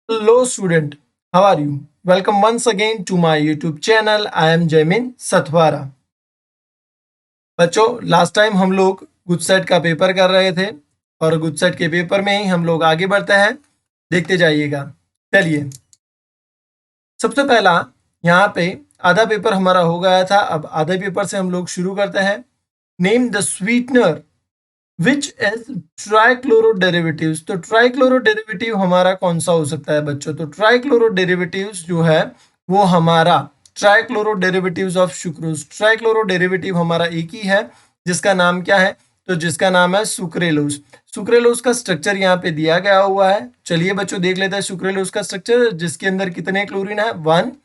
Hello student, how are you? Welcome once again to my YouTube channel. I am Jaimin Sathwara. बच्चों last time हम लोग good set का paper कर रहे थे और गुड सेट के पेपर में ही हम लोग आगे बढ़ते हैं, देखते जाइएगा। चलिए सबसे पहला यहाँ पे आधा पेपर हमारा हो गया था, अब आधे पेपर से हम लोग शुरू करते हैं। Name the sweetener which is trichloro derivatives. तो ट्राइक्लोरो डेरिवेटिव हमारा कौन सा हो सकता है बच्चों? तो ट्राइक्लोरो डेरिवेटिव्स जो है वो हमारा trichloro derivatives of sucrose. Trichloro derivative हमारा एक ही है जिसका नाम क्या है? तो जिसका नाम है सुक्रेलोज। सुक्रेलोज का स्ट्रक्चर यहाँ पे दिया गया हुआ है। चलिए बच्चों देख लेते हैं सुक्रेलोज का स्ट्रक्चर, जिसके अंदर कितने क्लोरीन है? 1,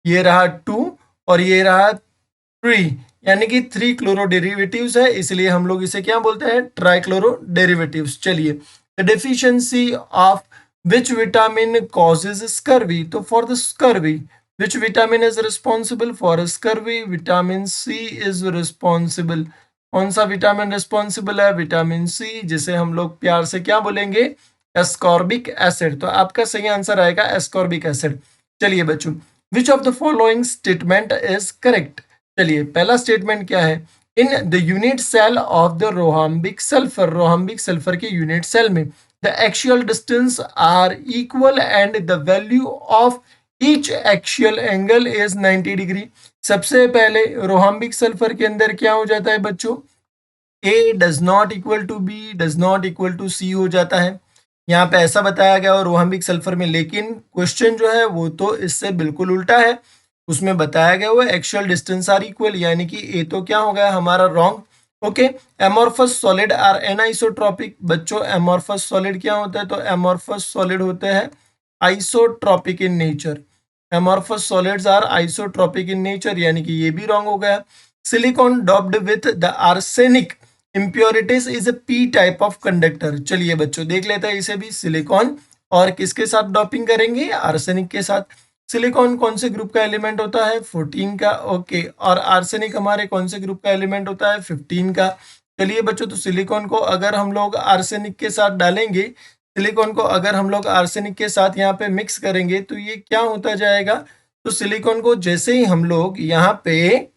ये रहा 2 और ये रहा 3, यानी कि 3 क्लोरो डेरिवेटिव्स है, इसलिए हम लोग इसे क्या बोलते हैं? Trichloro derivatives. चलिए the deficiency of which vitamin causes scurvy. तो for the scurvy which vitamin is responsible for scurvy? Vitamin C is responsible. कौन सा विटामिन रिस्पॉन्सिबल है? विटामिन सी, जिसे हम लोग प्यार से क्या बोलेंगे? Ascorbic acid. तो आपका सही आंसर आएगा एस्कॉर्बिक एसिड। चलिए बच्चों, which of the following statement is correct? चलिए पहला स्टेटमेंट क्या है? In the unit cell of the rhombic sulphur, rhombic sulphur के यूनिट सेल में the axial distance are equal and the value of each axial angle is 90 degree. सबसे पहले रोहाम्बिक sulphur के अंदर क्या हो जाता है बच्चों? A does not equal to B, does not equal to C हो जाता है। यहाँ पे ऐसा बताया गया और रोहाम्बिक सल्फर में, लेकिन क्वेश्चन जो है वो तो इससे बिल्कुल उल्टा है। उसमें बताया गया हुआ एक्चुअल डिस्टेंस आर इक्वल, यानी कि ए तो क्या हो गया हमारा wrong. Okay, amorphous solid are anisotropic. बच्चों एमोर्फस सॉलिड क्या होता है? तो एमोर्फस सॉलिड होते हैं isotropic in nature. Amorphous solids are isotropic in nature, यानी कि ये भी रॉन्ग हो गया। Silicon doped with the arsenic impurities is a p type of conductor. चलिए बच्चों देख लेते हैं इसे भी। सिलिकॉन और किसके साथ डॉपिंग करेंगे? आर्सेनिक के साथ। सिलिकॉन कौन से ग्रुप का एलिमेंट होता है? 14 का। ओके, और आर्सेनिक हमारे कौन से ग्रुप का एलिमेंट होता है? 15 का। चलिए बच्चों, तो सिलिकॉन को अगर हम लोग आर्सेनिक के साथ डालेंगे, सिलिकॉन को अगर हम लोग आर्सेनिक के साथ यहाँ पे मिक्स करेंगे तो ये क्या होता जाएगा? तो सिलिकॉन को जैसे ही हम लोग यहाँ पे,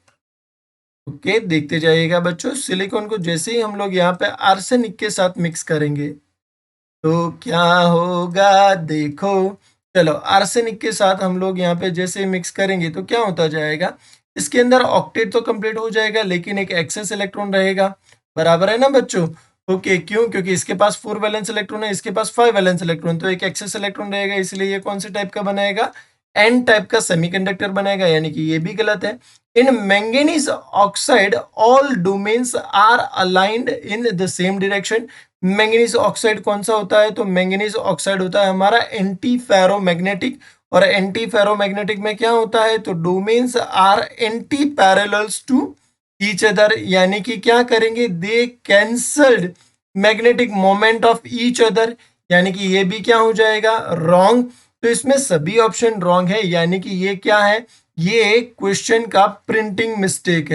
ओके देखते जाइएगा बच्चों, सिलिकॉन को जैसे ही हम लोग यहाँ पे आर्सेनिक के साथ मिक्स करेंगे तो क्या होगा देखो। चलो आर्सेनिक के साथ हम लोग यहाँ पे जैसे ही मिक्स करेंगे तो क्या होता जाएगा? इसके अंदर ऑक्टेट तो कंप्लीट हो जाएगा, लेकिन एक एक्सेस इलेक्ट्रॉन रहेगा। बराबर है ना बच्चों? ओके, क्यों? क्योंकि इसके पास 4 वैलेंस इलेक्ट्रॉन है, इसके पास 5 वैलेंस इलेक्ट्रॉन, तो एक एक्सेस इलेक्ट्रॉन रहेगा, इसलिए ये कौन से टाइप का बनाएगा? एन टाइप का सेमीकंडक्टर बनाएगा, यानी कि ये भी गलत है। In manganese oxide all domains are aligned in the same direction. Manganese oxide कौन सा होता है? तो मैंगनीज ऑक्साइड होता है हमारा एंटी फेरोमैग्नेटिक, और एंटी फेरोमैग्नेटिक में क्या होता है? तो domains are anti parallels to each other, यानी कि क्या करेंगे? They cancelled magnetic moment of each other, यानी कि ये भी क्या हो जाएगा? रॉन्ग। तो इसमें सभी ऑप्शन रॉन्ग है, यानी कि ये क्या है? ये क्वेश्चन का प्रिंटिंग मिस्टेक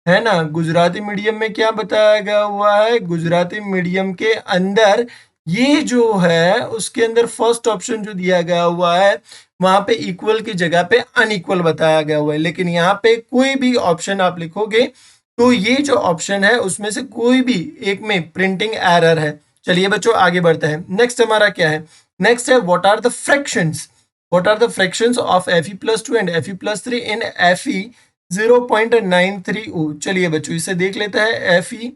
है ना। गुजराती मीडियम में क्या बताया गया हुआ है? गुजराती मीडियम के अंदर ये जो है उसके अंदर फर्स्ट ऑप्शन जो दिया गया हुआ है वहां पे इक्वल की जगह पे अनइक्वल बताया गया हुआ है, लेकिन यहाँ पे कोई भी ऑप्शन आप लिखोगे तो ये जो ऑप्शन है उसमें से कोई भी एक में प्रिंटिंग एरर है। चलिए बच्चों आगे बढ़ते हैं। नेक्स्ट हमारा क्या है? नेक्स्ट है what are the fractions, what are the fractions of Fe+2 and Fe+3 in Fe 0.93O। चलिए बच्चों इसे देख लेते हैं। Fe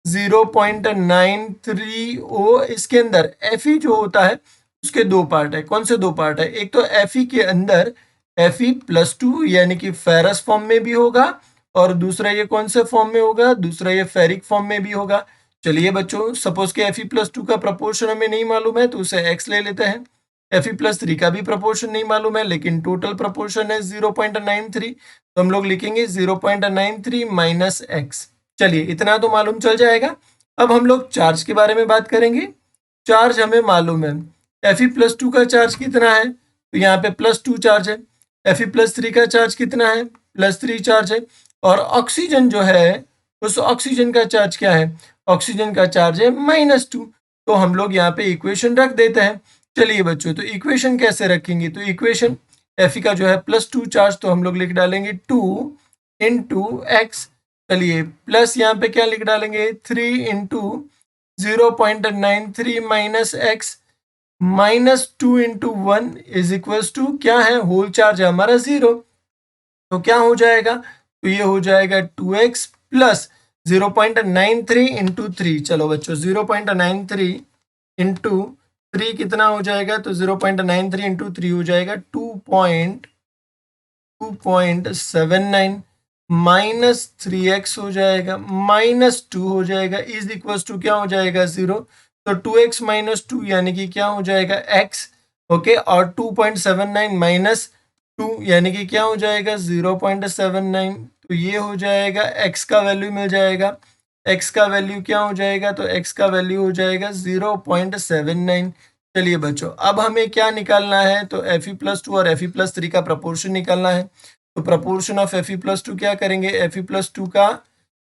0.93O, इसके अंदर Fe जो होता है उसके दो पार्ट है। कौन से दो पार्ट है? एक तो Fe के अंदर Fe+2 यानी कि फेरस फॉर्म में भी होगा, और दूसरा ये कौन से फॉर्म में होगा? दूसरा ये फेरिक फॉर्म में भी होगा। चलिए बच्चों, सपोज के Fe+2 का प्रपोर्शन हमें नहीं मालूम है तो उसे x ले लेते हैं। Fe+3 का भी प्रपोर्शन नहीं मालूम है, लेकिन टोटल प्रपोर्शन है 0.93, तो हम लोग लिखेंगे 0.93 माइनस x। चलिए इतना तो मालूम चल जाएगा। अब हम लोग चार्ज के बारे में बात करेंगे। चार्ज हमें मालूम है, Fe+2 का चार्ज कितना है? तो यहाँ पे +2 चार्ज है। Fe+3 का चार्ज कितना है? +3 चार्ज है। और ऑक्सीजन जो है उस ऑक्सीजन का चार्ज क्या है? ऑक्सीजन का चार्ज है -2। तो हम लोग यहाँ पे इक्वेशन रख देते हैं। चलिए बच्चों, तो इक्वेशन कैसे रखेंगे? तो इक्वेशन एफ का जो है +2 चार्ज, तो हम लोग लिख डालेंगे 2 इंटू एक्स। चलिए प्लस यहाँ पे क्या लिख डालेंगे 3 into 0.93 minus x minus 2 into 1 is equals to क्या है, होल चार्ज है हमारा 0। तो क्या हो जाएगा, तो ये हो जाएगा 2x प्लस 0.93 इंटू 3। चलो बच्चों 0.93 इंटू 3 कितना हो जाएगा, तो 0.93 इंटू 3 हो जाएगा 2.79 माइनस 3x हो जाएगा माइनस 2 हो जाएगा इज इक्वल टू क्या हो जाएगा 0। तो 2x माइनस 2 यानी कि क्या हो जाएगा x। ओके, और 2.79 माइनस 2 यानी कि क्या हो जाएगा 0.79। तो ये हो जाएगा x का वैल्यू मिल जाएगा। x का वैल्यू क्या हो जाएगा, तो x का वैल्यू हो जाएगा 0.79। चलिए बच्चों, अब हमें क्या निकालना है, तो Fe+2 और Fe+3 का प्रपोर्शन निकालना है। तो प्रपोर्शन ऑफ Fe+2 क्या करेंगे, Fe+2 का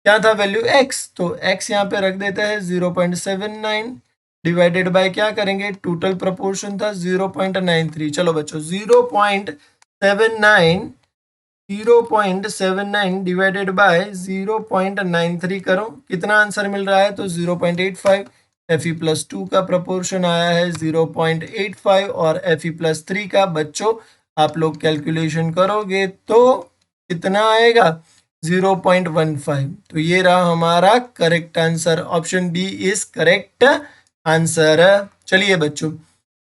क्या था वैल्यू x, तो x यहाँ पे रख देते हैं 0.79 डिवाइडेड बाय क्या करेंगे, टोटल प्रपोर्शन था 0.93। चलो बच्चों 0.79 डिवाइडेड बाय 0.93 करो, कितना आंसर मिल रहा है, तो 0.85। Fe+2 का प्रपोर्शन आया है 0.85 और Fe+3 का बच्चों आप लोग कैलकुलेशन करोगे तो कितना आएगा 0.15। तो ये रहा हमारा correct answer, option B is correct answer. चलिए बच्चों,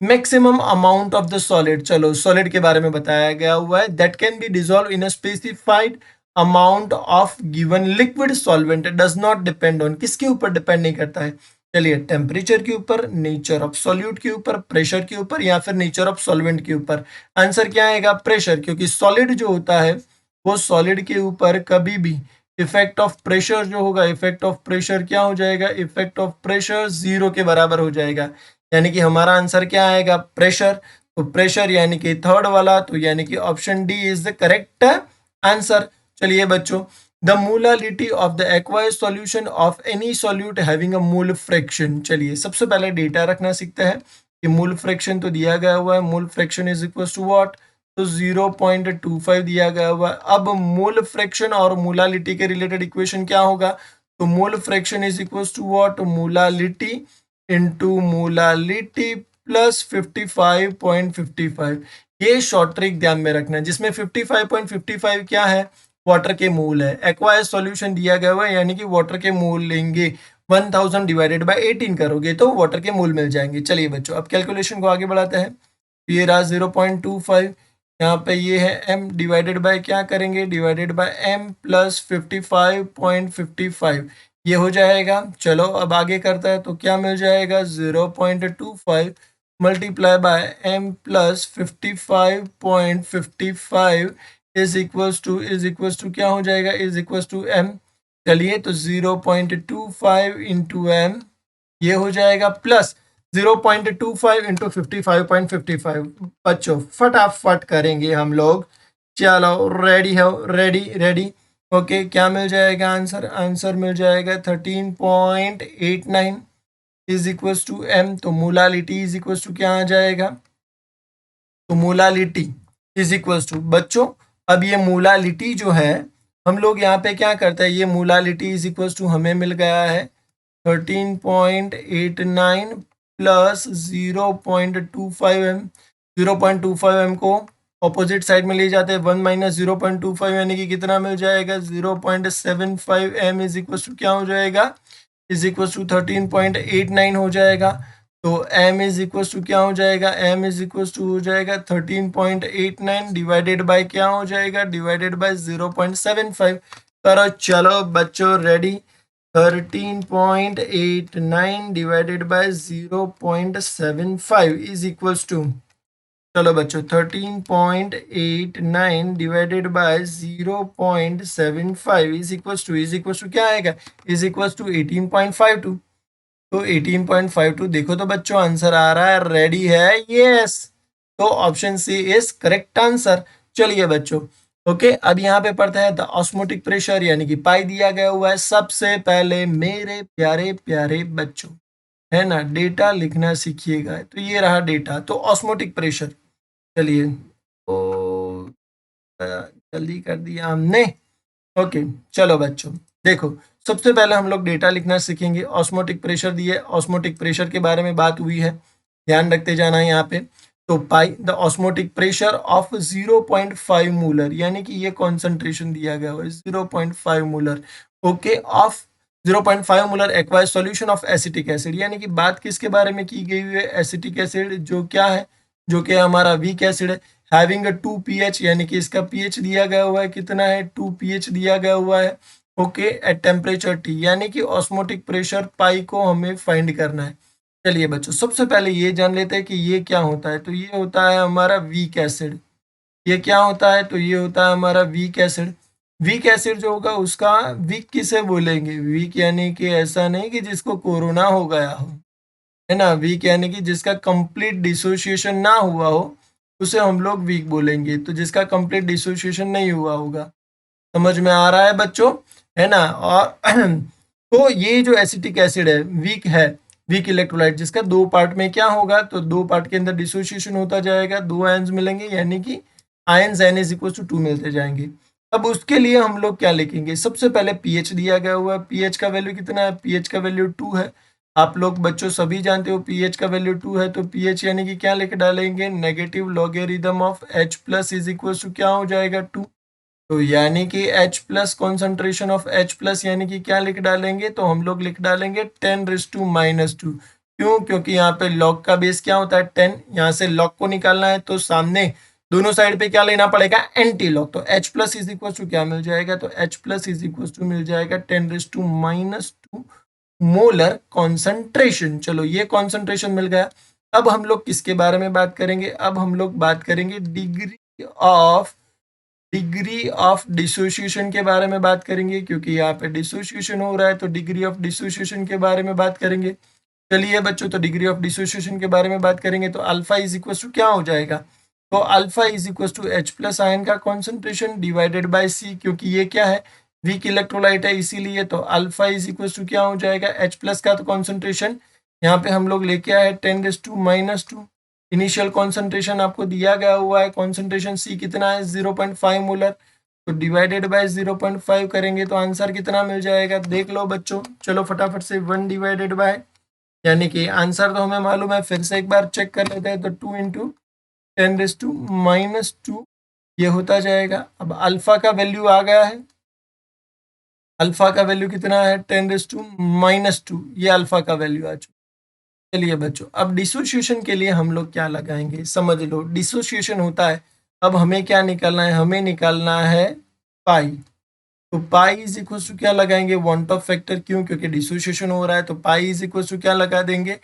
maximum amount of the solid, चलो सॉलिड के बारे में बताया गया हुआ है, that can be dissolve in a specified amount of given liquid solvent does not depend on, किसके ऊपर डिपेंड नहीं करता है, चलिए टेम्परेचर के ऊपर, नेचर ऑफ सॉल्यूट के ऊपर, प्रेशर के ऊपर, या फिर नेचर ऑफ सॉल्वेंट के ऊपर। आंसर क्या आएगा, प्रेशर, क्योंकि सॉलिड जो होता है वो सॉलिड के ऊपर कभी भी इफेक्ट ऑफ प्रेशर जो होगा, इफेक्ट ऑफ प्रेशर क्या हो जाएगा, इफेक्ट ऑफ प्रेशर 0 के बराबर हो जाएगा। यानी कि हमारा आंसर क्या आएगा, प्रेशर। तो प्रेशर यानी कि थर्ड वाला, तो यानी कि option D is the correct answer. चलिए बच्चों, the molality of the acquired solution of any solute having a mole fraction. चलिए सबसे पहले डेटा रखना सीखते हैं कि मोल फ्रैक्शन तो दिया गया हुआ है, mole fraction is equal to what, तो 0.25 दिया गया हुआ है। अब मोल फ्रैक्शन और मोलालिटी के रिलेटेड इक्वेशन क्या होगा, तो mole fraction is equal to what, molality into molality plus 55.55। ये शॉर्ट ट्रिक ध्यान में रखना, जिसमें 55.55 क्या है, वाटर के मोल है। एक्वायर्ड सॉल्यूशन दिया गया हुआ है, यानी कि वाटर के मोल लेंगे, 1000 डिवाइडेड बाय 18 करोगे तो वाटर के मोल मिल जाएंगे। चलिए बच्चों, अब कैलकुलेशन को आगे बढ़ाते हैं। ये रहा 0.25, यहाँ पे ये है m डिवाइडेड बाय क्या करेंगे, डिवाइडेड बाय m प्लस 55.55, ये हो जाएगा। चलो अब आगे करता है, तो क्या मिल जाएगा 0.25 multiply by m plus 55.55 is equals to क्या हो जाएगा, इज इक्वल्स टू m। चलिए तो 0.25 इंटू m ये हो जाएगा प्लस 0.25 इंटू 55.55। बच्चों फटाफट करेंगे हम लोग, चलो रेडी हो, रेडी। ओके, क्या मिल जाएगा आंसर, आंसर मिल जाएगा 13.89 इज इक्वल्स टू m। तो मोलालिटी इज इक्वल्स टू क्या आ जाएगा, तो मोलालिटी इज इक्वल्स टू, बच्चों अब ये मोलालिटी जो है हम लोग यहाँ पे क्या करते हैं, ये मोलालिटी इज इक्वल्स टू हमें मिल गया है 13.89 प्लस 0.25 m। 0.25 m को ऑपोजिट साइड में ले जाते हैं, 1 माइनस 0.25 यानी कि कितना मिल जाएगा 0.75 m इज इक्वल टू क्या हो जाएगा, इज इक्वल टू 13.89 हो जाएगा। तो m इज इक्वल टू क्या हो जाएगा, m इज इक्वल टू हो जाएगा 13.89 डिवाइडेड बाय क्या हो जाएगा, डिवाइडेड बाय 0.75 करो। चलो बच्चों ready, 13.89 divided by 0.75 is equals to, चलो बच्चों 13.89 divided by 0.75 is equals to क्या आएगा, इज इक्वल्स टू 18.52। तो 18.52 देखो तो बच्चों आंसर आ रहा है, रेडी है, यस। तो option C is correct answer. चलिए बच्चों, ओके अब यहाँ पे पढ़ते हैं द ऑस्मोटिक प्रेशर, यानी कि पाई दिया गया हुआ है। सबसे पहले मेरे प्यारे प्यारे बच्चों है ना, डेटा लिखना सीखिएगा। तो ये रहा डेटा, तो ऑस्मोटिक प्रेशर। चलिए, तो जल्दी कर दिया हमने। ओके, चलो बच्चों देखो, सबसे पहले हम लोग डेटा लिखना सीखेंगे। ऑस्मोटिक प्रेशर दिए, ऑस्मोटिक प्रेशर के बारे में बात हुई है, ध्यान रखते जाना है यहाँ पे। तो pi the osmotic pressure of 0.5 molar, यानी कि ये कॉन्सेंट्रेशन दिया गया है 0.5 molar, okay, of 0.5 molar acquired solution of acetic acid. यानी कि बात किसके बारे में की गई है, एसिटिक एसिड, जो क्या है, जो कि हमारा वीक एसिड है, हैविंग अ 2 pH, यानी कि इसका pH दिया गया हुआ है, कितना है, 2 pH दिया गया हुआ है, ओके, एट टेम्परेचर T, यानी कि ऑस्मोटिक प्रेशर पाई को हमें फाइंड करना है। चलिए बच्चों, सबसे पहले ये जान लेते हैं कि ये क्या होता है। तो ये होता है हमारा वीक एसिड। ये क्या होता है, तो ये होता है हमारा वीक एसिड। वीक एसिड जो होगा उसका वीक किसे बोलेंगे, वीक यानी कि ऐसा नहीं कि जिसको कोरोना हो गया हो, है ना, वीक यानी कि जिसका कंप्लीट डिसोसिएशन ना हुआ हो, उसे हम लोग वीक बोलेंगे। तो जिसका कंप्लीट डिसोसिएशन नहीं हुआ होगा, समझ में आ रहा है बच्चों, है ना। और तो ये जो एसिटिक एसिड है, वीक इलेक्ट्रोलाइट, जिसका दो पार्ट में क्या होगा, तो दो पार्ट के अंदर डिसोसिएशन होता जाएगा, दो आयंस मिलेंगे, यानी कि आयंस n=2 मिलते जाएंगे। अब उसके लिए हम लोग क्या लिखेंगे, सबसे पहले पीएच दिया गया हुआ है। पीएच का वैल्यू कितना है, पीएच का वैल्यू 2 है। आप लोग बच्चों सभी जानते हो पीएच का वैल्यू 2 है, तो पीएच यानी कि क्या लिख डालेंगे, negative logarithm of H plus is equal to क्या हो जाएगा, 2। तो यानी कि H plus concentration of H plus यानी कि क्या लिख डालेंगे, तो हम लोग लिख डालेंगे 10⁻⁻²। क्यों, क्योंकि यहाँ पे लॉग का बेस क्या होता है, 10। यहाँ से लॉग को निकालना है तो सामने दोनों साइड पे क्या लेना पड़ेगा, एंटी लॉग। तो H plus is equal to क्या मिल जाएगा, तो H plus is equal to मिल जाएगा 10⁻² मोलर कॉन्सेंट्रेशन। चलो, ये कॉन्सेंट्रेशन मिल गया। अब हम लोग किसके बारे में बात करेंगे, अब हम लोग बात करेंगे डिग्री ऑफ डिसोसिएशन के बारे में बात करेंगे, क्योंकि यहाँ पे डिसोसिएशन हो रहा है, तो डिग्री ऑफ डिसोसिएशन के बारे में बात करेंगे। चलिए बच्चों, तो डिग्री ऑफ डिसोसिएशन के बारे में बात करेंगे, तो अल्फा इज इक्वल टू क्या हो जाएगा, तो alpha is equal to H plus ion का कॉन्सेंट्रेशन डिवाइडेड बाय C, क्योंकि ये क्या है, वीक इलेक्ट्रोलाइट है, इसीलिए। तो अल्फा इज इक्वल टू क्या हो जाएगा, H प्लस का तो कॉन्सेंट्रेशन यहाँ पे हम लोग लेके आए 10⁻²। इनिशियल कॉन्सेंट्रेशन आपको दिया गया हुआ है, कॉन्सेंट्रेशन C कितना है, 0.5 मोलर। तो डिवाइडेड बाय 0.5 करेंगे तो आंसर कितना मिल जाएगा, देख लो बच्चों। चलो फटाफट से 1 डिवाइडेड बाय, यानी कि आंसर तो हमें मालूम है, फिर से एक बार चेक कर लेते हैं। तो 2 इंटू 10⁻², ये होता जाएगा। अब अल्फा का वैल्यू आ गया है, अल्फा का वैल्यू कितना है, 10⁻², ये अल्फा का वैल्यू आ चुका। चलिए बच्चों, अब डिसोसिएशन के लिए हम लोग क्या लगाएंगे, समझ लो। डिसोसिएशन होता है, अब हमें क्या निकालना है, हमें निकालना है पाई। तो पाई इज इक्वल टू क्या लगाएंगे, वन टॉप फैक्टर। क्यों, क्योंकि डिसोसिएशन हो रहा है, तो पाई इज इक्वल टू क्या लगा देंगे,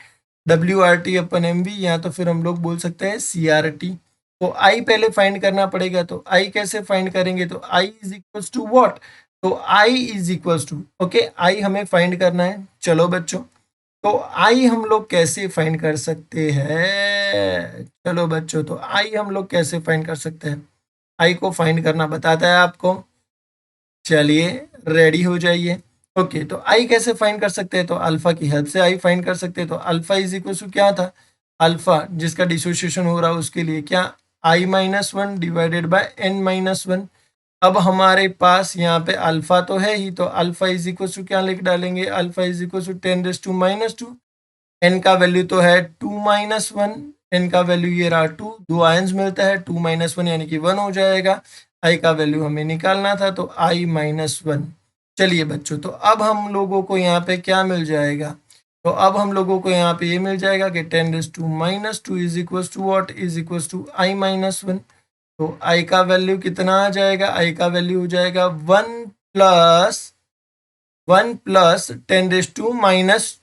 WRT/MV, या तो फिर हम लोग बोल सकते हैं CRT। तो आई पहले फाइंड करना पड़ेगा, तो आई कैसे फाइंड करेंगे, तो I is equal to what, तो I is equal to, okay, आई हमें फाइंड करना है। चलो बच्चों, तो आई हम लोग कैसे फाइंड कर सकते हैं, चलो बच्चों, तो आई हम लोग कैसे फाइंड कर सकते हैं, आई को फाइंड करना बताता है आपको। चलिए रेडी हो जाइए। ओके, तो आई कैसे फाइंड कर सकते हैं, तो अल्फा की हेल्प से आई फाइंड कर सकते हैं। तो अल्फा इज इक्वल टू क्या था, अल्फा जिसका डिसोसिएशन हो रहा है उसके लिए क्या, I-1 डिवाइडेड बाय N-1। अब हमारे पास यहाँ पे अल्फा तो है ही, तो अल्फा इज इक्वल टू क्या लिख डालेंगे, alpha is equal to 10⁻²। N का वैल्यू तो है 2-1, एन का वैल्यू ये रहा 2, दो आयंस मिलता है, 2-1 यानी कि 1 हो जाएगा। आई का वैल्यू हमें निकालना था, तो I-1। चलिए बच्चों, तो अब हम लोगों को यहाँ पे क्या मिल जाएगा, तो अब हम लोगों को यहाँ पे ये मिल जाएगा कि 10⁻² is equal to what, is equal to I-1। तो आई का वैल्यू कितना आ जाएगा, आई का वैल्यू हो जाएगा 1 प्लस 10⁻²।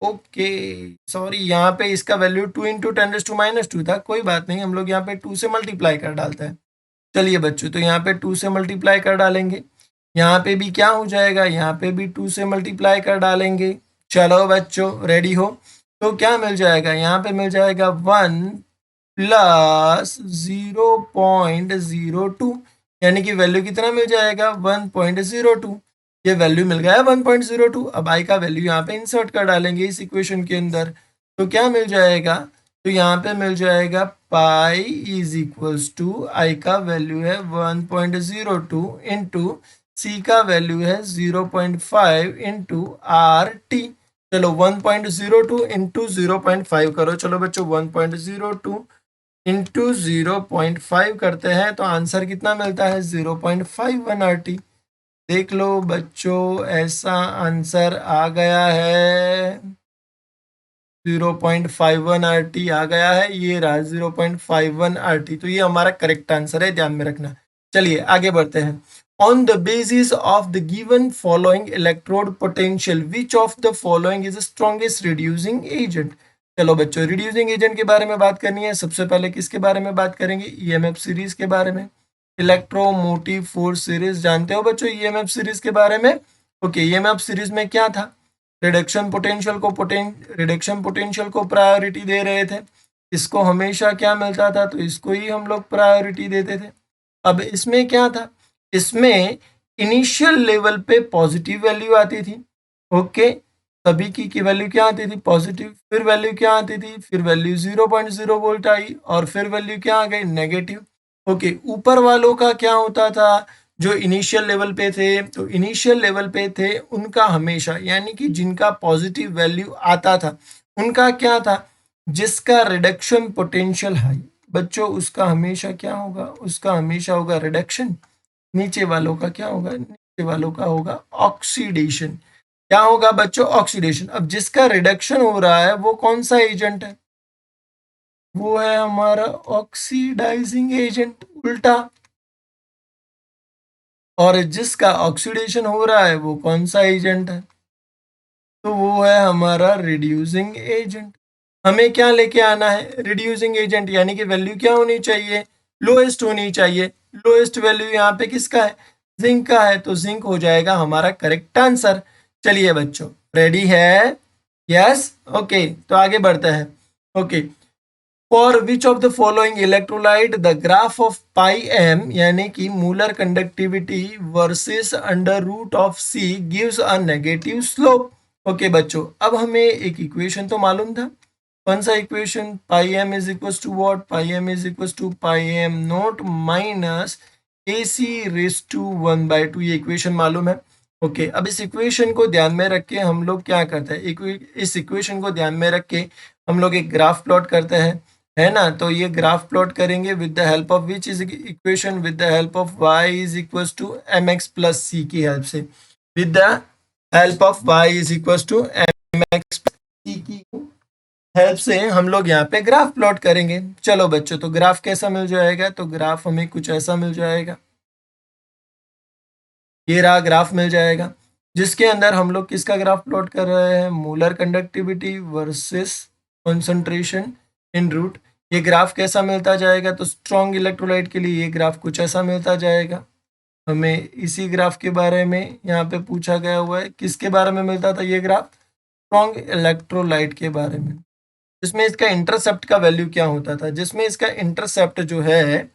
ओके, सॉरी, यहाँ पे इसका वैल्यू 2 इंटू 10⁻², था, कोई बात नहीं, हम लोग यहाँ पे 2 से मल्टीप्लाई कर डालते हैं। चलिए बच्चों, तो यहाँ पे 2 से मल्टीप्लाई कर डालेंगे, यहाँ पे भी क्या हो जाएगा, यहाँ पे भी 2 से मल्टीप्लाई कर डालेंगे। चलो बच्चों रेडी हो, तो क्या मिल जाएगा, यहाँ पे मिल जाएगा 1 प्लस 0.02, यानी कि वैल्यू कितना मिल जाएगा, 1.02। ये वैल्यू मिल गया 1.02। अब आई का वैल्यू यहाँ पे इंसर्ट कर डालेंगे इस इक्वेशन के अंदर, तो क्या मिल जाएगा, तो यहाँ पे मिल जाएगा पाई इज इक्वल्स टू आई का वैल्यू है 1.02 इंटू सी का वैल्यू है 0.5 इंटू आर टी। चलो 1.02 इंटू 0.5 करो, चलो बच्चों 1.02 इंटू 0.5 करते हैं तो आंसर कितना मिलता है 0.51 आर टी। देख लो बच्चों, ऐसा आंसर आ गया है 0.51 आर टी आ गया है, ये रहा 0.51 आर टी। तो ये हमारा करेक्ट आंसर है, ध्यान में रखना। चलिए आगे बढ़ते हैं। On the basis of the given following electrode potential which of the following is strongest reducing agent. चलो बच्चों, रिड्यूसिंग एजेंट के बारे में बात करनी है। सबसे पहले किसके बारे में बात करेंगे, ईएमएफ सीरीज के बारे में। इलेक्ट्रोमोटिव फोर्स सीरीज जानते हो बच्चों ईएमएफ सीरीज के बारे में। ओके, ईएमएफ सीरीज में क्या था, रिडक्शन पोटेंशियल को प्रायोरिटी दे रहे थे। इसको हमेशा क्या मिलता था, तो इसको ही हम लोग प्रायोरिटी देते थे। अब इसमें क्या था, इसमें इनिशियल लेवल पे पॉजिटिव वैल्यू आती थी। ओके, सभी की वैल्यू क्या आती थी, पॉजिटिव। फिर वैल्यू क्या आती थी, फिर वैल्यू 0.0 वोल्ट आई, और फिर वैल्यू क्या आ गई, नेगेटिव। ओके, ऊपर वालों का क्या होता था, जो इनिशियल लेवल पे थे, तो इनिशियल लेवल पे थे उनका हमेशा, यानी कि जिनका पॉजिटिव वैल्यू आता था उनका क्या था, जिसका रिडक्शन पोटेंशियल हाई, बच्चों उसका हमेशा क्या होगा, उसका हमेशा होगा रिडक्शन। नीचे वालों का क्या होगा, नीचे वालों का होगा ऑक्सीडेशन। क्या होगा बच्चों, ऑक्सीडेशन। अब जिसका रिडक्शन हो रहा है वो कौन सा एजेंट है, वो है हमारा ऑक्सीडाइजिंग एजेंट, उल्टा। और जिसका ऑक्सीडेशन हो रहा है वो कौन सा एजेंट है, तो वो है हमारा रिड्यूसिंग एजेंट। हमें क्या लेके आना है, रिड्यूसिंग एजेंट, यानी कि वैल्यू क्या होनी चाहिए, लोएस्ट होनी चाहिए। लोएस्ट वैल्यू यहाँ पे किसका है, जिंक का है, तो जिंक हो जाएगा हमारा करेक्ट आंसर। चलिए बच्चों, रेडी है, यस, ओके, तो आगे बढ़ते हैं। Okay, for which of the following electrolyte the graph of pi m, यानी कि molar conductivity versus under root of C gives a negative slope. Okay बच्चों, अब हमें एक इक्वेशन तो मालूम था, कौन सा equation, pi m is equal to what, pi m is equal to pi m naught minus A C raise to 1/2, ये इक्वेशन मालूम है। ओके, अब इस इक्वेशन को ध्यान में रख के हम लोग क्या करते हैं, इस इक्वेशन को ध्यान में रख के हम लोग एक ग्राफ प्लॉट करते हैं, है ना। तो ये ग्राफ प्लॉट करेंगे with the help of which is equation, with the help of y is equal to m x plus c की हेल्प से, with the help of y is equal to m x plus c की help से हम लोग यहाँ पे graph plot करेंगे। चलो बच्चों, तो ग्राफ कैसा मिल जाएगा, तो ग्राफ हमें कुछ ऐसा मिल जाएगा, ये रहा ग्राफ मिल जाएगा, जिसके अंदर हम लोग किसका ग्राफ प्लॉट कर रहे हैं, molar conductivity versus concentration in root. ये ग्राफ कैसा मिलता जाएगा, तो स्ट्रॉन्ग इलेक्ट्रोलाइट के लिए ये ग्राफ कुछ ऐसा मिलता जाएगा। हमें इसी ग्राफ के बारे में यहाँ पे पूछा गया हुआ है, किसके बारे में मिलता था ये ग्राफ, स्ट्रॉन्ग इलेक्ट्रोलाइट के बारे में, जिसमें इसका इंटरसेप्ट का वैल्यू क्या होता था, जिसमें इसका इंटरसेप्ट जो है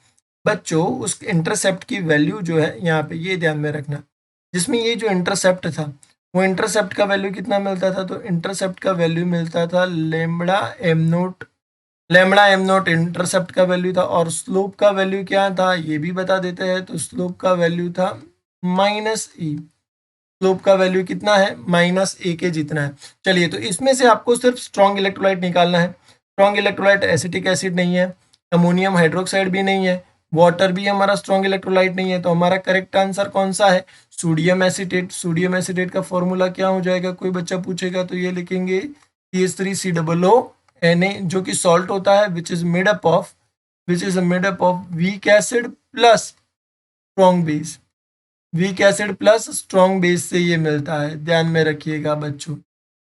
बच्चों, उस इंटरसेप्ट की वैल्यू जो है यहाँ पे, ये ध्यान में रखना, जिसमें ये जो इंटरसेप्ट था वो इंटरसेप्ट का वैल्यू कितना मिलता था, तो इंटरसेप्ट का वैल्यू मिलता था lambda m naught. Lambda m naught intercept का वैल्यू था, और स्लोप का वैल्यू क्या था ये भी बता देते हैं, तो स्लोप का वैल्यू था माइनस ई। स्लोप का वैल्यू कितना है, -a के जितना है। चलिए, तो इसमें से आपको सिर्फ स्ट्रॉन्ग इलेक्ट्रोलाइट निकालना है। स्ट्रॉन्ग इलेक्ट्रोलाइट एसिटिक एसिड नहीं है, अमोनियम हाइड्रोक्साइड भी नहीं है, वाटर भी हमारा स्ट्रॉन्ग इलेक्ट्रोलाइट नहीं है, तो हमारा करेक्ट आंसर कौन सा है, सोडियम एसिटेट। सोडियम एसिटेट का फॉर्मूला क्या हो जाएगा, कोई बच्चा पूछेगा तो ये लिखेंगे CH3COO जो कि सॉल्ट होता है, which is made up of weak acid plus strong base. Weak acid plus strong base से ये मिलता है, ध्यान में रखिएगा बच्चों,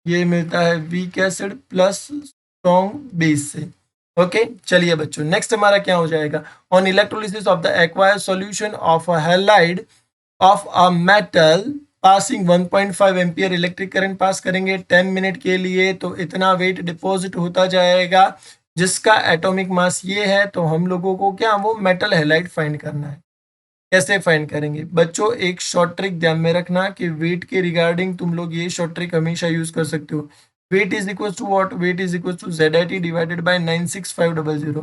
ये मिलता है weak acid plus strong base से। ओके, चलिए बच्चों, नेक्स्ट हमारा क्या हो जाएगा, on electrolysis of the acquired solution of a halide of a metal passing 1.5 ampere electric current pass करेंगे 10 मिनट के लिए, तो इतना वेट डिपॉजिट होता जाएगा जिसका एटॉमिक मास ये है। तो हम लोगों को क्या, वो मेटल हैलाइड फाइंड करना है। कैसे फाइंड करेंगे बच्चों? एक शॉर्ट ट्रिक ध्यान में रखना कि वेट के रिगार्डिंग तुम लोग ये शॉर्ट ट्रिक हमेशा यूज कर सकते हो। Weight is equal to what? Weight is equal to ZIT divided by 96500।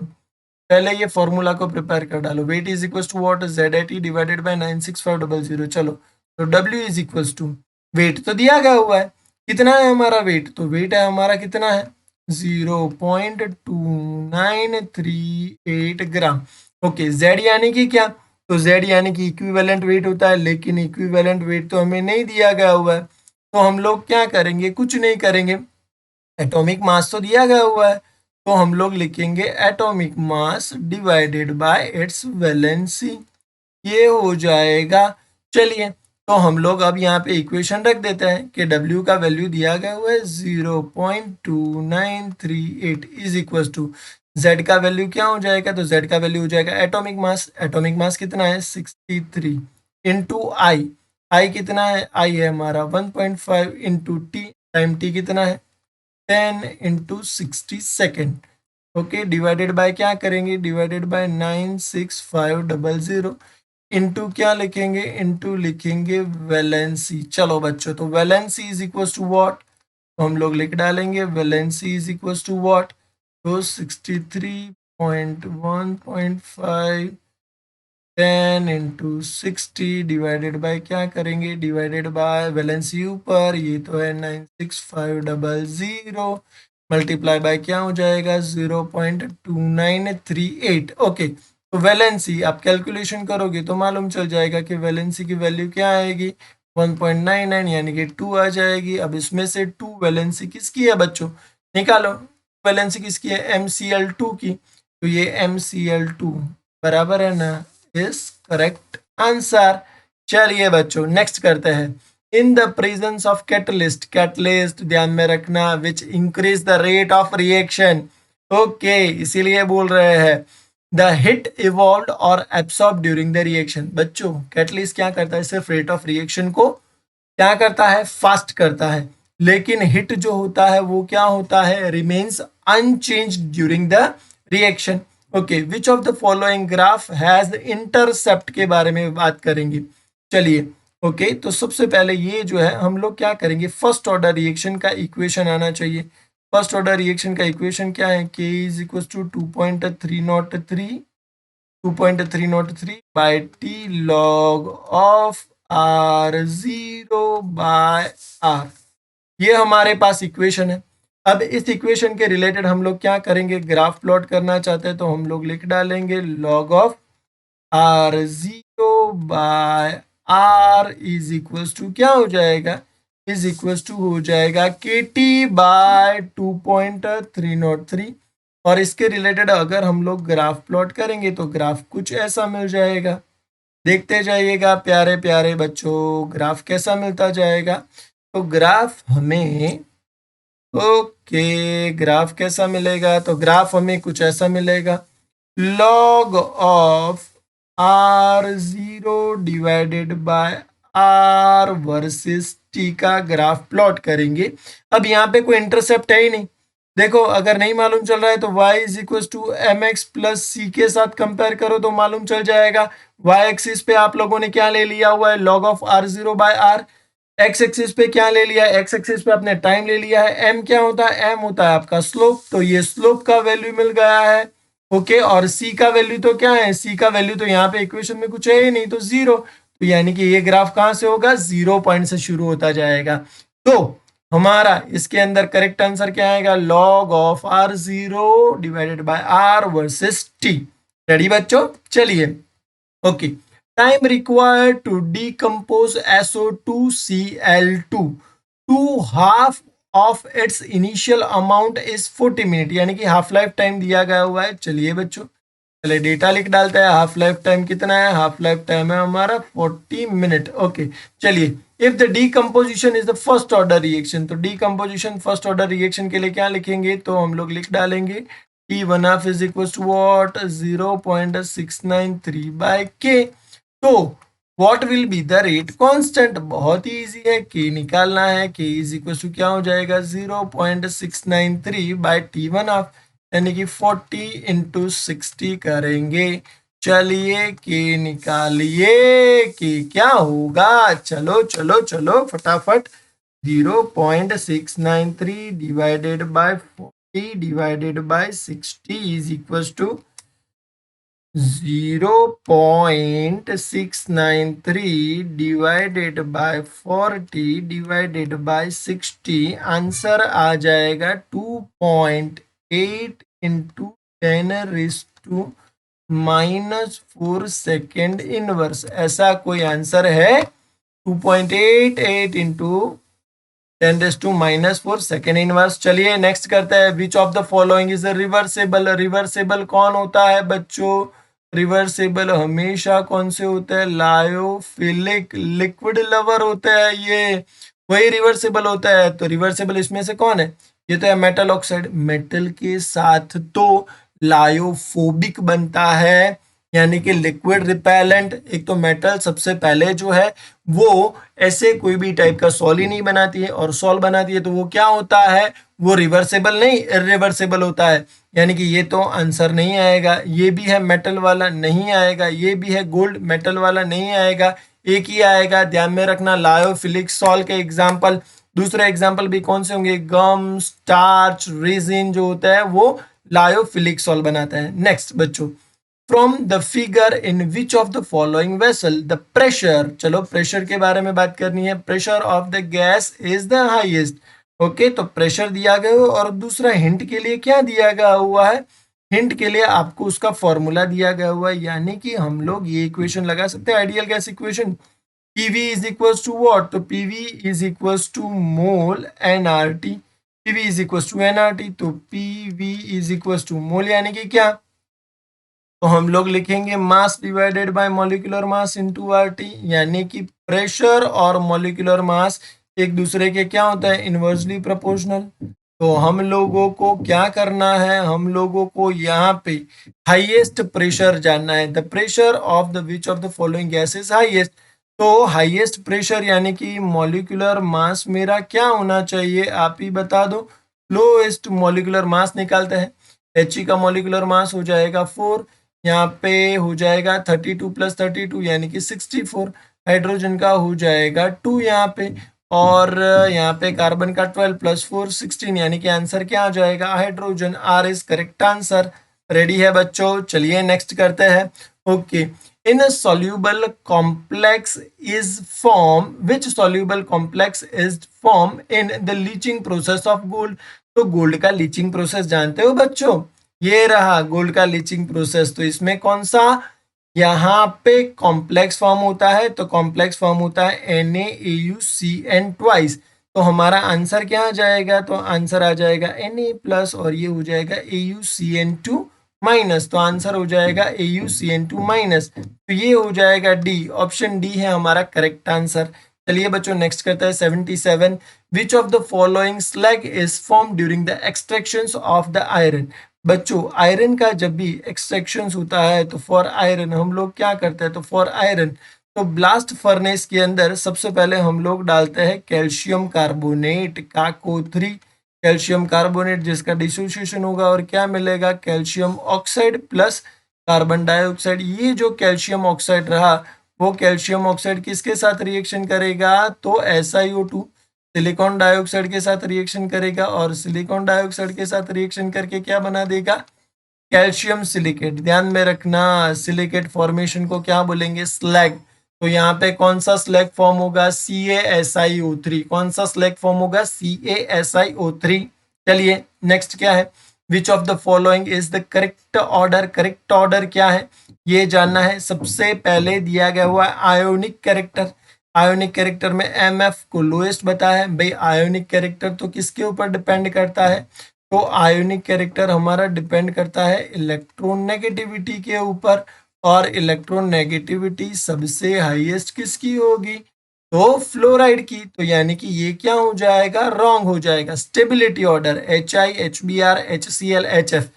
पहले ये फॉर्मूला को प्रिपेयर कर डालो। Weight is equal to what? ZIT divided by 96500। चलो, तो W is equal to, weight तो दिया गया हुआ है, कितना है हमारा वेट? तो वेट है हमारा कितना है? 0.2938 ग्राम। ओके, Z यानी कि क्या? तो Z यानी कि इक्विवेलेंट वेट होता है, लेकिन इक्विवेलेंट वेट तो हमें नहीं दिया गया हुआ है, तो हम लोग क्या करेंगे? कुछ नहीं करेंगे, एटॉमिक मास तो दिया गया हुआ है, तो हम लोग लिखेंगे atomic mass divided bye it's valency, ये हो जाएगा। चलिए, तो हम लोग अब यहाँ पे इक्वेशन रख देते हैं कि W का वैल्यू दिया गया हुआ है 0.2938 इज इक्वल टू Z का वैल्यू क्या हो जाएगा? तो Z का वैल्यू हो जाएगा एटॉमिक मास। एटॉमिक मास कितना है? 63 इंटू I कितना है? I है हमारा 1.5 इंटू T, टाइम T कितना है? 10 into 60 second. Okay, divided by क्या करेंगे? डिवाइडेड बाय 96500 इंटू क्या लिखेंगे? इंटू लिखेंगे वैलेंसी। चलो बच्चों, तो valency is equal to what? तो हम लोग लिख डालेंगे valency is equal to what? तो 63.1.5 10 इंटू 60 डिवाइडेड बाय क्या करेंगे? डिवाइडेड बाय वैलेंसी ऊपर, ये तो है 96500, मल्टीप्लाई बाय क्या हो जाएगा? 0.2938। ओके, तो वैलेंसी आप कैलकुलेशन करोगे तो मालूम चल जाएगा कि वैलेंसी की वैल्यू क्या आएगी? 1.99 यानी कि 2 आ जाएगी। अब इसमें से 2 वैलेंसी किसकी है बच्चों? निकालो, वैलेंसी किसकी है? MCl2 की, तो ये MCl2 बराबर है ना इज करेक्ट आंसर। चलिए बच्चों, नेक्स्ट करते हैं। In the presence of catalyst, catalyst ध्यान में रखना, which increase the rate of reaction. Okay, इसीलिए बोल रहे हैं द हिट इवॉल्व और एब्सॉर्ब ड्यूरिंग द रिएक्शन। बच्चों, कैटलिस्ट क्या करता है? सिर्फ रेट ऑफ रिएक्शन को क्या करता है? फास्ट करता है, लेकिन हिट जो होता है वो क्या होता है? Remains unchange during the reaction. Okay, which of the following graph has intercept के बारे में बात करेंगे। चलिए, ओके, तो सबसे पहले ये जो है हम लोग क्या करेंगे? फर्स्ट ऑर्डर रिएक्शन का इक्वेशन आना चाहिए। फर्स्ट ऑर्डर रिएक्शन का इक्वेशन क्या है? K is equal to 2.303 by T log of R0/R। ये हमारे पास इक्वेशन है। अब इस इक्वेशन के रिलेटेड हम लोग क्या करेंगे? ग्राफ प्लॉट करना चाहते हैं, तो हम लोग लिख डालेंगे log of R0/R is equals to क्या हो जाएगा? इज इक्वल्स टू हो जाएगा KT/2.303। और इसके रिलेटेड अगर हम लोग ग्राफ प्लॉट करेंगे तो ग्राफ कुछ ऐसा मिल जाएगा। देखते जाइएगा प्यारे प्यारे बच्चों, ग्राफ कैसा मिलता जाएगा। तो ग्राफ हमें, ओके, ग्राफ कैसा मिलेगा? तो ग्राफ हमें कुछ ऐसा मिलेगा, log of R0 divided by R versus T का ग्राफ प्लॉट करेंगे। अब यहाँ पे कोई इंटरसेप्ट है ही नहीं। देखो, अगर नहीं मालूम चल रहा है तो y is equal to mx plus c के साथ कंपेयर करो तो मालूम चल जाएगा। y एक्सिस पे आप लोगों ने क्या ले लिया हुआ है? log of R0/R। X axis पे क्या ले लिया है? एक्स एक्सिस पे अपने टाइम ले लिया है। m क्या होता है? m होता है आपका स्लोप, तो ये स्लोप का वैल्यू मिल गया है। ओके, और c का वैल्यू तो क्या है? c का वैल्यू तो यहाँ पे इक्वेशन में कुछ है ही नहीं, तो 0। तो यानी कि ये ग्राफ कहाँ से होगा? 0 पॉइंट से शुरू होता जाएगा। तो हमारा इसके अंदर करेक्ट आंसर क्या आएगा? log of R0 divided by R versus T। Ready बच्चों? चलिए, okay, time required to decompose SO2Cl2 to half of its initial amount is 40 minute, यानी कि हाफ लाइफ टाइम दिया गया हुआ है। चलिए बच्चों, चलिए डेटा लिख डालते हैं। हाफ लाइफ टाइम कितना है? हाफ लाइफ टाइम है हमारा 40 मिनट। ओके, चलिए, if the decomposition is the first order reaction, तो डीकम्पोजिशन फर्स्ट ऑर्डर रिएक्शन के लिए क्या लिखेंगे? तो हम लोग लिख डालेंगे T1 is equal to what? 0.693 by K। तो what will be the rate constant? बहुत ही इजी है, K निकालना है। K इज इक्वल टू क्या हो जाएगा? 0.693 बाय T1 यानी कि 40 इंटू 60 करेंगे चलिए के निकालिए कि क्या होगा। चलो चलो चलो फटाफट। 0.693 divided by 40 divided by 60 is equal to 0.693 divided by 40 divided by 60। Answer आ जाएगा 2.8 इंटू 10⁻⁻⁴ सेकेंड इनवर्स। ऐसा कोई आंसर है? 2.88 इंटू 10⁻⁻⁴ सेकेंड इनवर्स। चलिए नेक्स्ट करते हैं। विच of the following is reversible. Reversible कौन होता है बच्चों? रिवर्सेबल हमेशा कौन से होते हैं? लायोफिलिक लिक्विड लवर होते हैं, ये वही रिवर्सेबल होता है। तो रिवर्सेबल इसमें से कौन है? ये तो है मेटल ऑक्साइड। मेटल के साथ तो लायोफोबिक बनता है, यानी कि लिक्विड रिपेलेंट। एक तो मेटल सबसे पहले जो है वो ऐसे कोई भी टाइप का सॉल ही नहीं बनाती है, और सॉल बनाती है तो वो क्या होता है? वो रिवर्सेबल नहीं इरिवर्सेबल होता है। यानी कि ये तो आंसर नहीं आएगा। ये भी है मेटल वाला, नहीं आएगा। ये भी है गोल्ड, मेटल वाला, नहीं आएगा। एक ही आएगा, ध्यान में रखना। लायोफिलिक सॉल के एग्जाम्पल, दूसरे एग्जाम्पल भी कौन से होंगे? गम, स्टार्च, रेजिन जो होता है वो लायोफिलिक सॉल बनाता है। नेक्स्ट बच्चों, from the figure in which of the following vessel the pressure. चलो प्रेशर के बारे में बात करनी है। Pressure of the gas is the highest. Okay, तो प्रेशर दिया गया है, और दूसरा हिंट के लिए क्या दिया गया हुआ है? हिंट के लिए आपको उसका फॉर्मूला दिया गया हुआ है, यानी कि हम लोग ये इक्वेशन लगा सकते हैं, ideal gas equation. PV is equal to what? तो PV is equal to mole NRT. PV is equal to NRT, तो PV is equal to mole यानी कि क्या? तो हम लोग लिखेंगे mass divided by molecular mass into RT, यानी कि प्रेशर और मॉलिक्यूलर मास एक दूसरे के क्या होता है? Inversely proportional. तो हम लोगों को क्या करना है? हम लोगों को यहाँ पे हाईएस्ट प्रेशर जानना है। The pressure of the which of the following gas is highest. तो हाईएस्ट प्रेशर यानी कि मॉलिक्यूलर मास मेरा क्या होना चाहिए? आप ही बता दो। लोएस्ट मॉलिक्यूलर मास निकालते हैं। He का मॉलिक्यूलर मास हो जाएगा 4, यहाँ पे हो जाएगा 32 प्लस 32 यानी कि 64। हाइड्रोजन का हो जाएगा 2 यहाँ पे, और यहाँ पे कार्बन का 12 प्लस 4 16, यानी कि आंसर क्या आ जाएगा? Hydrogen. R is correct answer. Ready है बच्चों? चलिए नेक्स्ट करते हैं। Okay, in soluble complex is form, which soluble complex is form in the leaching process of gold। तो गोल्ड का लीचिंग प्रोसेस जानते हो बच्चों? ये रहा गोल्ड का लीचिंग प्रोसेस। तो इसमें कौन सा? यहाँ पे कॉम्प्लेक्स फॉर्म होता है, तो कॉम्प्लेक्स फॉर्म होता है NaAuCN ट्वाइस। तो हमारा आंसर क्या आ जाएगा? तो आंसर आ जाएगा Na प्लस, और ये हो जाएगा AuCN2 माइनस। तो आंसर हो जाएगा AuCN2 माइनस। तो ये हो जाएगा डी, ऑप्शन डी है हमारा करेक्ट आंसर। चलिए बच्चों नेक्स्ट करते हैं 77। विच of the following slag is form during the extraction of the iron. बच्चों आयरन का जब भी एक्सट्रैक्शन होता है तो फॉर आयरन हम लोग क्या करते हैं? तो फॉर आयरन तो ब्लास्ट फर्नेस के अंदर सबसे पहले हम लोग डालते हैं कैल्शियम कार्बोनेट का कोथरी, कैल्शियम कार्बोनेट, जिसका डिसोसिएशन होगा और क्या मिलेगा? Calcium oxide plus carbon dioxide. ये जो कैल्शियम ऑक्साइड रहा वो कैल्शियम ऑक्साइड किसके साथ रिएक्शन करेगा? तो SiO2 सिलिकॉन डाइऑक्साइड के साथ रिएक्शन करेगा, और सिलिकॉन डाइऑक्साइड के साथ रिएक्शन करके क्या बना देगा? Calcium silicate. ध्यान में रखना, सिलिकेट फॉर्मेशन को क्या बोलेंगे? स्लैग। तो यहाँ पे कौन सा स्लैग फॉर्म होगा? CaSiO3। कौन सा स्लैग फॉर्म होगा? CaSiO3। चलिए नेक्स्ट क्या है? विच of the following is the correct order. Correct order क्या है ये जानना है। सबसे पहले दिया गया हुआ आयोनिक कैरेक्टर। आयोनिक कैरेक्टर में MF को लोएस्ट बताया है। भाई आयोनिक कैरेक्टर तो किसके ऊपर डिपेंड करता है? तो आयोनिक कैरेक्टर हमारा डिपेंड करता है इलेक्ट्रॉन नेगेटिविटी के ऊपर, और इलेक्ट्रॉन नेगेटिविटी सबसे हाईएस्ट किसकी होगी? तो फ्लोराइड की। तो यानी कि ये क्या हो जाएगा? रॉन्ग हो जाएगा। Stability order HI HBr HCl HF,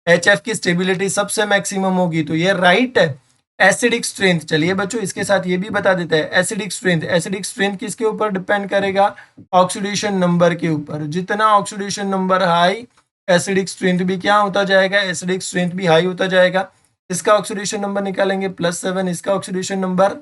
HF की स्टेबिलिटी सबसे मैक्सिमम होगी, तो ये राइट है। एसिडिक स्ट्रेंथ, चलिए बच्चों इसके साथ ये भी बता देते हैं। एसिडिक स्ट्रेंथ, एसिडिक स्ट्रेंथ किसके ऊपर डिपेंड करेगा? ऑक्सीडेशन नंबर के ऊपर। जितना oxidation number high, acidic strength भी क्या होता जाएगा? एसिडिक स्ट्रेंथ भी हाई होता जाएगा। इसका ऑक्सीडेशन नंबर निकालेंगे +7, इसका ऑक्सीडेशन नंबर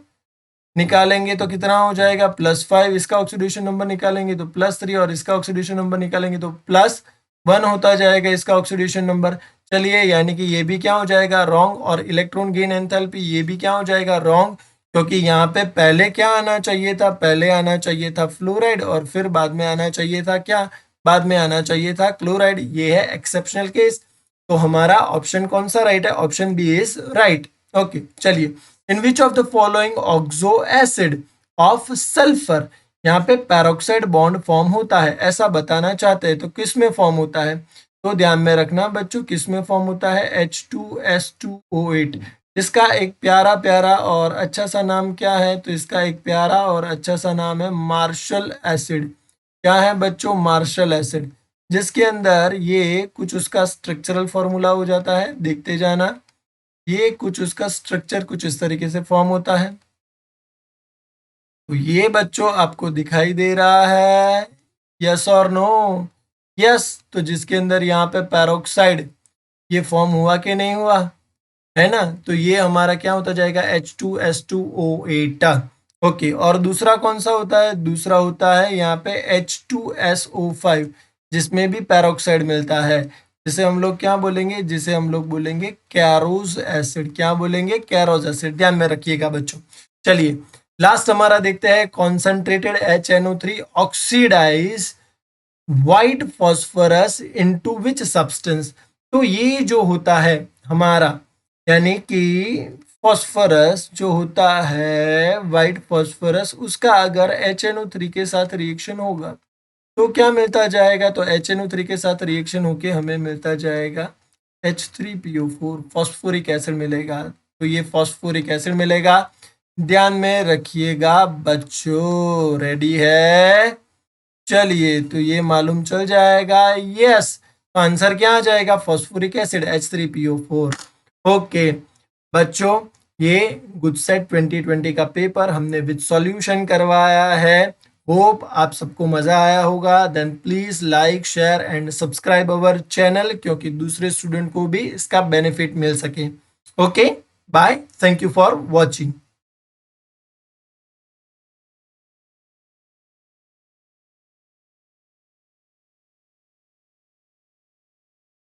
निकालेंगे तो कितना हो जाएगा +5, इसका ऑक्सीडेशन नंबर निकालेंगे तो +3 और इसका ऑक्सीडेशन नंबर निकालेंगे तो +1 होता जाएगा इसका ऑक्सीडेशन नंबर। चलिए यानी कि ये भी क्या हो जाएगा रॉन्ग, और इलेक्ट्रॉन गेन एंथैल्पी ये भी क्या हो जाएगा रॉन्ग, क्योंकि यहाँ पे पहले क्या आना चाहिए था, पहले आना चाहिए था फ्लोराइड और फिर बाद में आना चाहिए था क्या, बाद में आना चाहिए था क्लोराइड। ये है एक्सेप्शनल केस। तो हमारा ऑप्शन कौन सा राइट है, option B is right. Okay चलिए, in which of the following oxo acid of sulphur, यहाँ पे पैरोक्साइड बॉन्ड फॉर्म होता है ऐसा बताना चाहते हैं, तो किस में फॉर्म होता है, तो ध्यान में रखना बच्चों किस में फॉर्म होता है H2S2O8। इसका एक प्यारा प्यारा और अच्छा सा नाम क्या है, तो इसका एक प्यारा और अच्छा सा नाम है मार्शल एसिड। क्या है बच्चों, मार्शल एसिड, जिसके अंदर ये कुछ उसका स्ट्रक्चरल फॉर्मूला हो जाता है, देखते जाना। ये कुछ उसका स्ट्रक्चर कुछ इस तरीके से फॉर्म होता है। तो ये बच्चों आपको दिखाई दे रहा है, यस और नो, यस। तो जिसके अंदर यहाँ पे पैरोक्साइड ये फॉर्म हुआ कि नहीं हुआ, है ना, तो ये हमारा क्या होता जाएगा H2S2O8। ओके, और दूसरा कौन सा होता है, दूसरा होता है यहाँ पे H2SO5, जिसमें भी पैरोक्साइड मिलता है, जिसे हम लोग क्या बोलेंगे, जिसे हम लोग बोलेंगे कैरोज एसिड। क्या बोलेंगे, कैरोज एसिड, ध्यान में रखिएगा बच्चों। चलिए लास्ट हमारा देखते हैं, concentrated HNO3 oxidize white phosphorus into which substance. तो ये जो होता है हमारा, यानी कि फॉस्फोरस जो होता है व्हाइट फॉस्फोरस, उसका अगर HNO3 के साथ रिएक्शन होगा तो क्या मिलता जाएगा, तो HNO3 के साथ रिएक्शन होके हमें मिलता जाएगा H3PO4 फॉस्फोरिक एसिड मिलेगा। तो ये फॉस्फोरिक एसिड मिलेगा, ध्यान में रखिएगा बच्चों, रेडी है। चलिए तो ये मालूम चल जाएगा, यस, तो आंसर क्या आ जाएगा, फॉस्फोरिक एसिड H3PO4। ओके बच्चों, ये गुडसेट 2020 का पेपर हमने विद सॉल्यूशन करवाया है। होप आप सबको मजा आया होगा। Then please like share and subscribe our channel, क्योंकि दूसरे स्टूडेंट को भी इसका बेनिफिट मिल सके। Okay bye, thank you for watching.